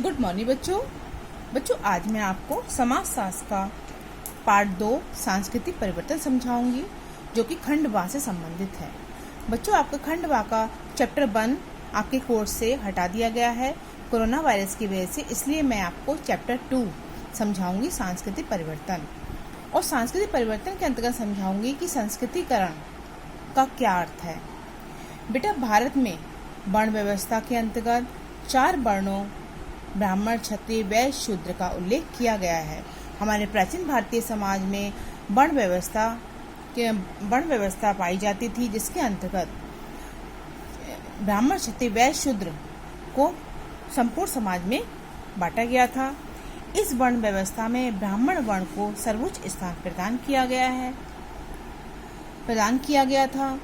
Good morning बच्चों आज मैं आपको समाज शास्त्र का पार्ट 2 सांस्कृतिक परिवर्तन समझाऊंगी जो कि खंड वा से संबंधित है। बच्चों आपका खंड वा का चैप्टर 1 आपके कोर्स से हटा दिया गया है कोरोना वायरस की वजह से, इसलिए मैं आपको चैप्टर 2 समझाऊंगी सांस्कृतिक परिवर्तन। और सांस्कृतिक परिवर्तन के अंतर्गत समझाऊंगी कि संस्कृतिकरण का क्या अर्थ है। बेटा भारत में वर्ण व्यवस्था के अंतर्गत 4 वर्णों ब्राह्मण, क्षत्रिय, वैश्य, शूद्र का उल्लेख किया गया है। हमारे प्राचीन भारतीय समाज में वर्ण व्यवस्था पाई जाती थी, जिसके अंतर्गत ब्राह्मण, क्षत्रिय, वैश्य, शूद्र को संपूर्ण समाज में बांटा गया था। इस वर्ण व्यवस्था में ब्राह्मण वर्ण को सर्वोच्च स्थान प्रदान किया गया था।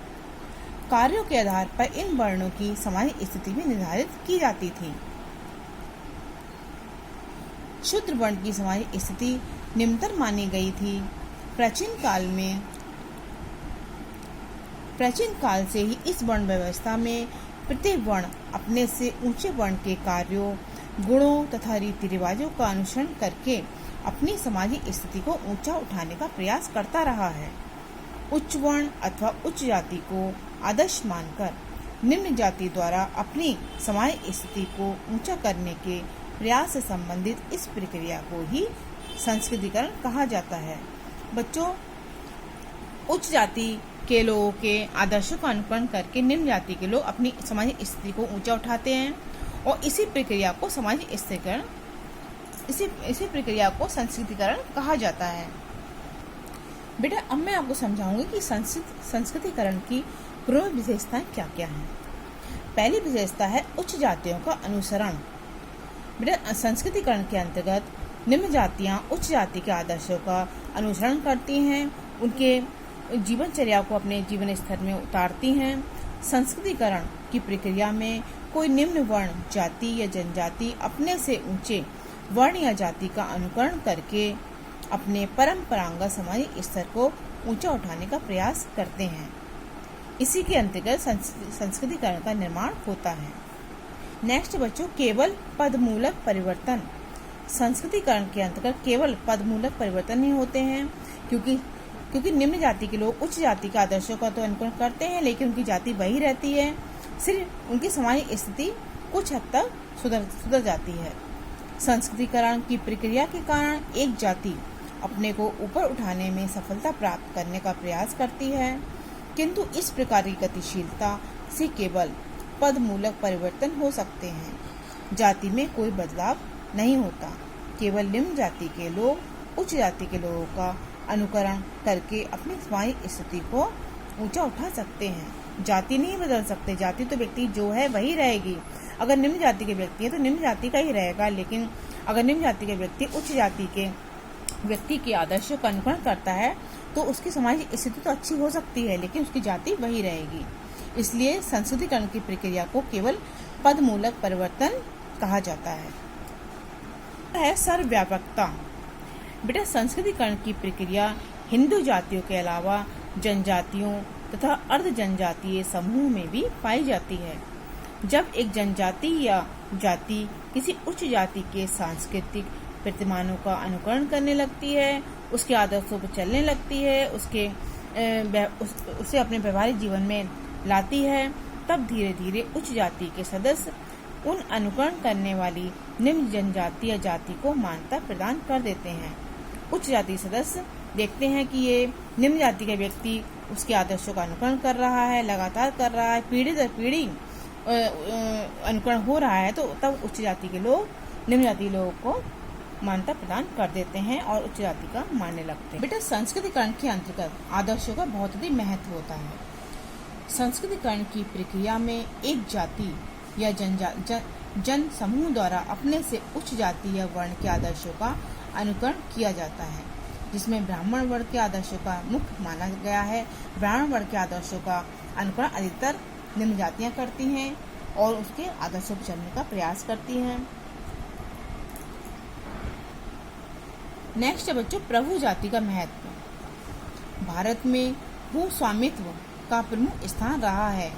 कार्यों के आधार पर इन वर्णों की सामाजिक स्थिति भी निर्धारित की जाती थी। शूद्र वर्ण की सामाजिक स्थिति निम्नतर मानी गई थी। प्राचीन काल से ही इस वर्ण व्यवस्था में प्रत्येक वर्ण अपने से ऊंचे वर्ण के कार्यों, गुणों तथा रीति रिवाजों का अनुसरण करके अपनी सामाजिक स्थिति को ऊंचा उठाने का प्रयास करता रहा है। उच्च वर्ण अथवा उच्च जाति को आदर्श मानकर निम्न जाति द्वारा अपनी सामाजिक स्थिति को ऊंचा करने के प्रयास से संबंधित इस प्रक्रिया को ही संस्कृतिकरण कहा जाता है। बच्चों, उच्च जाति के लोगों के आदर्शों का अनुकरण करके निम्न जाति के लोग अपनी सामाजिक स्थिति को ऊंचा उठाते हैं और इसी प्रक्रिया को संस्कृतिकरण कहा जाता है। बेटा अब मैं आपको समझाऊंगी कि संस्कृतिकरण की प्रमुख विशेषताएं क्या क्या हैं। पहली विशेषता है उच्च जातियों का अनुसरण। बेटा संस्कृतिकरण के अंतर्गत निम्न जातियां उच्च जाति के आदर्शों का अनुसरण करती हैं, उनके जीवनचर्या को अपने जीवन स्तर में उतारती हैं। संस्कृतिकरण की प्रक्रिया में कोई निम्न वर्ण, जाति या जनजाति अपने से ऊंचे वर्ण या जाति का अनुकरण करके अपने परंपरागत सामाजिक स्तर को ऊंचा उठाने का प्रयास करते हैं। इसी के अंतर्गत संस्कृतिकरण का निर्माण होता है। नेक्स्ट बच्चों, केवल पदमूलक परिवर्तन। संस्कृतिकरण के अंतर्गत केवल पदमूलक परिवर्तन ही होते हैं, क्योंकि निम्न जाति के लोग उच्च जाति के आदर्शों का तो अनुकरण करते हैं, लेकिन उनकी जाति वही रहती है, सिर्फ उनकी सामाजिक स्थिति कुछ हद तक सुधर जाती है। संस्कृतिकरण की प्रक्रिया के कारण एक जाति अपने को ऊपर उठाने में सफलता प्राप्त करने का प्रयास करती है, किंतु इस प्रकार की गतिशीलता से केवल पदमूलक परिवर्तन हो सकते हैं। जाति में कोई बदलाव नहीं होता। केवल निम्न जाति के लोग उच्च जाति के लोगों का अनुकरण करके अपनी सामाजिक स्थिति को ऊंचा उठा सकते हैं। जाति नहीं बदल सकते। जाति तो व्यक्ति जो है वही रहेगी। अगर निम्न जाति के व्यक्ति है तो निम्न जाति का ही रहेगा, लेकिन अगर निम्न जाति के व्यक्ति उच्च जाति के व्यक्ति के आदर्शों का अनुकरण करता है तो उसकी सामाजिक स्थिति तो अच्छी हो सकती है, लेकिन उसकी जाति वही रहेगी। इसलिए संस्कृतिकरण की प्रक्रिया को केवल पदमूलक परिवर्तन कहा जाता है। सर्वव्यापकता। बेटा संस्कृतिकरण की प्रक्रिया हिंदू जातियों के अलावा जनजातियों तथा अर्ध जनजातीय समूह में भी पाई जाती है। जब एक जनजाति या जाति किसी उच्च जाति के सांस्कृतिक प्रतिमानों का अनुकरण करने लगती है, उसके आदर्शों पर चलने लगती है, उसे अपने व्यवहारिक जीवन में लाती है, तब धीरे धीरे उच्च जाति के सदस्य उन अनुकरण करने वाली निम्न जनजाति या जाति को मान्यता प्रदान कर देते हैं। उच्च जाति सदस्य देखते हैं कि ये निम्न जाति का व्यक्ति उसके आदर्शों का अनुकरण कर रहा है, लगातार कर रहा है, पीढ़ी दर पीढ़ी अनुकरण हो रहा है, तो तब उच्च जाति के लोग निम्न जाति लोगों को मान्यता प्रदान कर देते हैं और उच्च जाति का मानने लगते हैं। बेटा संस्कृतिकरण के अंतर्गत आदर्शों का बहुत अधिक महत्व होता है। संस्कृतिकरण की प्रक्रिया में एक जाति या जन समूह द्वारा अपने से उच्च जाति या वर्ण के आदर्शों का अनुकरण किया जाता है, जिसमें ब्राह्मण वर्ग के आदर्शों का मुख्य माना गया है। ब्राह्मण वर्ग के आदर्शों का अनुकरण अधिकतर निम्न जातियां करती हैं और उसके आदर्शों पर चलने का प्रयास करती हैं। नेक्स्ट है बच्चों प्रभु जाति का महत्व। भारत में भू स्वामित्व का प्रमुख स्थान रहा है,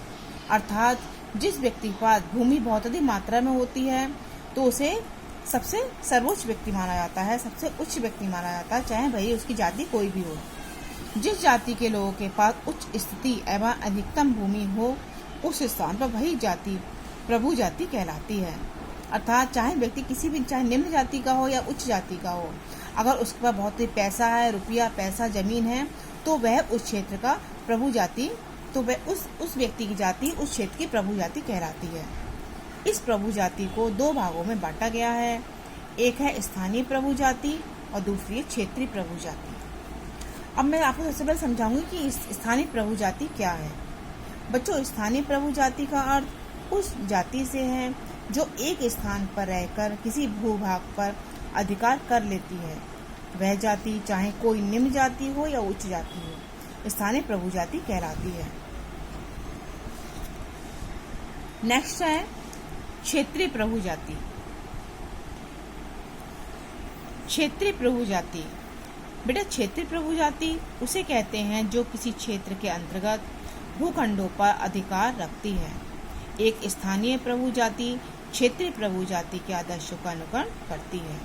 अर्थात जिस व्यक्ति के पास भूमि बहुत अधिक मात्रा में होती है तो उसे सबसे सर्वोच्च व्यक्ति माना जाता है, सबसे उच्च व्यक्ति माना जाता है, चाहे भले उसकी जाति कोई भी हो। जिस जाति के लोगों के पास उच्च स्थिति एवं अधिकतम भूमि हो, उस स्थान पर वही जाति प्रभु जाति कहलाती है। अर्थात चाहे व्यक्ति किसी भी, चाहे निम्न जाति का हो या उच्च जाति का हो, अगर उसके पास बहुत ही पैसा है, रुपया, पैसा, जमीन है, तो वह उस क्षेत्र का प्रभु जाति, तो वह उस व्यक्ति की जाति उस क्षेत्र की प्रभु जाति कहलाती है। इस प्रभु जाति को दो भागों में बांटा गया है, एक है स्थानीय प्रभु जाति और दूसरी है क्षेत्रीय प्रभु जाति। अब मैं आपको सबसे पहले समझाऊंगी कि स्थानीय प्रभु जाति क्या है। बच्चों, स्थानीय प्रभु जाति का अर्थ उस जाति से है जो एक स्थान पर रहकर किसी भूभाग पर अधिकार कर लेती है। वह जाति चाहे कोई निम्न जाति हो या उच्च जाति हो, स्थानीय प्रभु जाति कहलाती है। नेक्स्ट है क्षेत्रीय प्रभु जाति। क्षेत्रीय प्रभु जाति, बेटा क्षेत्रीय प्रभु जाति उसे कहते हैं जो किसी क्षेत्र के अंतर्गत भूखंडों पर अधिकार रखती है। एक स्थानीय प्रभु जाति क्षेत्रीय प्रभु जाति के आदर्शों का अनुकरण करती है।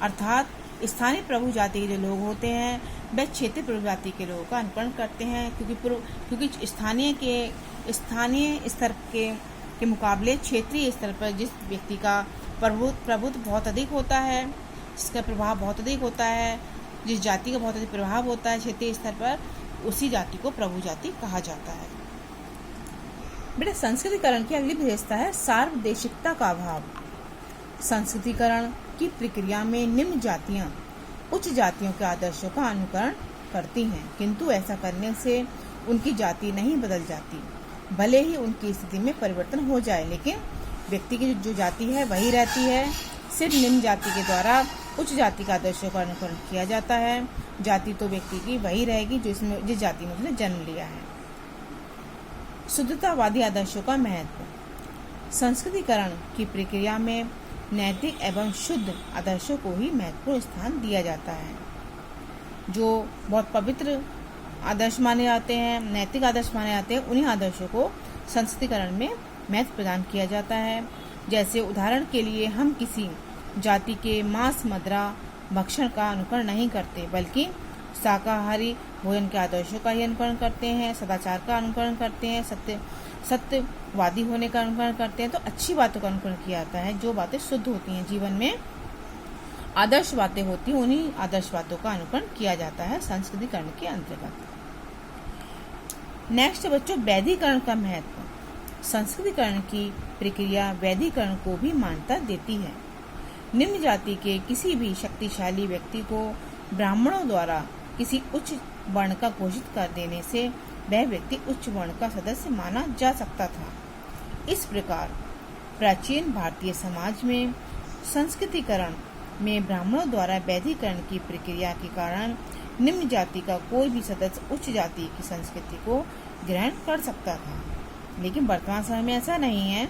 अर्थात स्थानीय प्रभु जाति के जो लोग होते हैं वह क्षेत्रीय प्रभु जाति के लोगों का अनुकरण करते हैं, क्योंकि स्थानीय स्तर के मुकाबले क्षेत्रीय स्तर पर जिस व्यक्ति का प्रभुत्व बहुत अधिक होता है, जिसका प्रभाव बहुत अधिक होता है, जिस जाति का बहुत अधिक प्रभाव होता है क्षेत्रीय स्तर पर, उसी जाति को प्रभु जाति कहा जाता है। बेटा संस्कृतिकरण की अगली विशेषता है सार्वदेशिकता का अभाव। संस्कृतिकरण की प्रक्रिया में निम्न जातियां उच्च जातियों के आदर्शों का अनुकरण करती हैं, किंतु ऐसा करने से उनकी जाति नहीं बदल जाती। भले ही उनकी स्थिति में परिवर्तन हो जाए, लेकिन व्यक्ति की जो जाति है वही रहती है। सिर्फ निम्न जाति के द्वारा उच्च जाति का आदर्शों का अनुकरण किया जाता है। जाति तो व्यक्ति की वही रहेगी जिस जाति में उसने जन्म लिया है। शुद्धतावादी आदर्शों का महत्व। संस्कृतिकरण की प्रक्रिया में नैतिक एवं शुद्ध आदर्शों को ही महत्वपूर्ण स्थान दिया जाता है। जो बहुत पवित्र आदर्श माने जाते हैं, नैतिक आदर्श माने जाते हैं, उन्हीं आदर्शों को संस्कृतिकरण में महत्व प्रदान किया जाता है। जैसे उदाहरण के लिए हम किसी जाति के मांस मदिरा भक्षण का अनुकरण नहीं करते, बल्कि शाकाहारी भोजन के आदर्शों का ही अनुकरण करते हैं, सदाचार का अनुकरण करते हैं, सत्यवादी होने का अनुकरण करते हैं। तो अच्छी बातों का अनुकरण किया जाता है, जो बातें शुद्ध होती हैं, जीवन में आदर्श बातें होती हैं, उन्हीं आदर्श बातों का अनुकरण किया जाता है संस्कृतिकरण के अंतर्गत। नेक्स्ट बच्चों, वैदिकरण का महत्व। संस्कृतिकरण की प्रक्रिया वैदिकरण को भी मान्यता देती है। निम्न जाति के किसी भी शक्तिशाली व्यक्ति को ब्राह्मणों द्वारा किसी उच्च वर्ण का घोषित कर देने से वह व्यक्ति उच्च वर्ण का सदस्य माना जा सकता था। इस प्रकार प्राचीन भारतीय समाज में संस्कृतिकरण में ब्राह्मणों द्वारा वैदिकरण की प्रक्रिया के कारण निम्न जाति का कोई भी सदस्य उच्च जाति की संस्कृति को ग्रहण कर सकता था। लेकिन वर्तमान समय में ऐसा नहीं है।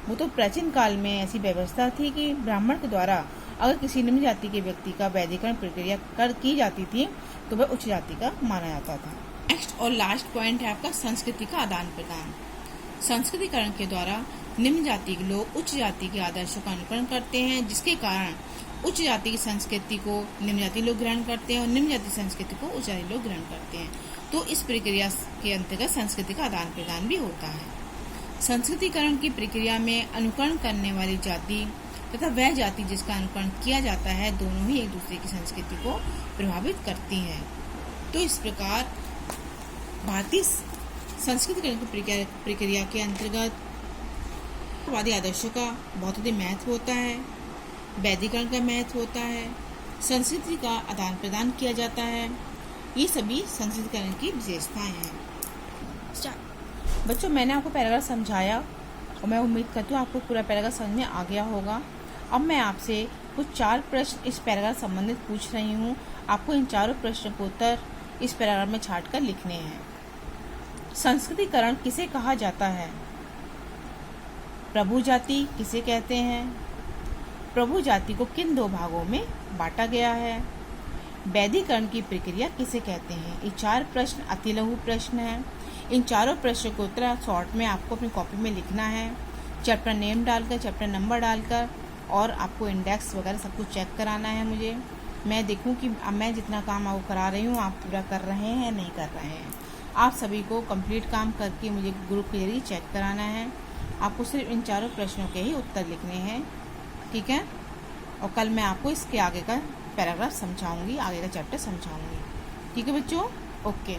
वो तो प्राचीन काल में ऐसी व्यवस्था थी कि ब्राह्मण के द्वारा अगर किसी निम्न जाति के व्यक्ति का वैदिकरण प्रक्रिया की जाती थी तो वह उच्च जाति का माना जाता था। नेक्स्ट और लास्ट पॉइंट है आपका संस्कृति का आदान प्रदान। संस्कृतिकरण के द्वारा निम्न जाति के लोग उच्च जाति के आदर्शों का अनुकरण करते हैं, जिसके कारण उच्च जाति की संस्कृति को निम्न जाति लोग ग्रहण करते हैं और निम्न जाति संस्कृति को उच्च जाति लोग ग्रहण करते हैं। तो इस प्रक्रिया के अंतर्गत संस्कृति का आदान प्रदान भी होता है। संस्कृतिकरण की प्रक्रिया में अनुकरण करने वाली जाति तथा वह जाति जिसका अनुकरण किया जाता है, दोनों ही एक दूसरे की संस्कृति को प्रभावित करती हैं। तो इस प्रकार भारतीय संस्कृतिकरण की प्रक्रिया के अंतर्गत वादी आदर्शों का बहुत अधिक महत्व होता है, वैदिकरण का महत्व होता है, संस्कृति का आदान प्रदान किया जाता है। ये सभी संस्कृतिकरण की विशेषताएं हैं। बच्चों, मैंने आपको पैराग्राफ समझाया और मैं उम्मीद करती हूँ आपको पूरा पैराग्राफ समझ में आ गया होगा। अब मैं आपसे कुछ 4 प्रश्न इस पैराग्राफ संबंधित पूछ रही हूँ। आपको इन चारों प्रश्नों को उत्तर इस पैराग्राफ में छाट कर लिखने हैं। संस्कृतिकरण किसे कहा जाता है? प्रभु जाति किसे कहते हैं? प्रभु जाति को किन 2 भागों में बांटा गया है? वैदिकरण की प्रक्रिया किसे कहते हैं? ये 4 प्रश्न अति लघु प्रश्न हैं। इन चारों प्रश्नों को उत्तर शॉर्ट में आपको अपनी कॉपी में लिखना है। चैप्टर नेम डालकर, चैप्टर नंबर डालकर और आपको इंडेक्स वगैरह सब कुछ चेक कराना है मुझे। मैं देखूं कि अब मैं जितना काम आपको करा रही हूँ आप पूरा कर रहे हैं नहीं कर रहे हैं। आप सभी को कंप्लीट काम करके मुझे ग्रुप के जरिए चेक कराना है। आपको सिर्फ इन 4 प्रश्नों के ही उत्तर लिखने हैं, ठीक है। और कल मैं आपको इसके आगे का पैराग्राफ समझाऊंगी, आगे का चैप्टर समझाऊंगी, ठीक है बच्चों। ओके।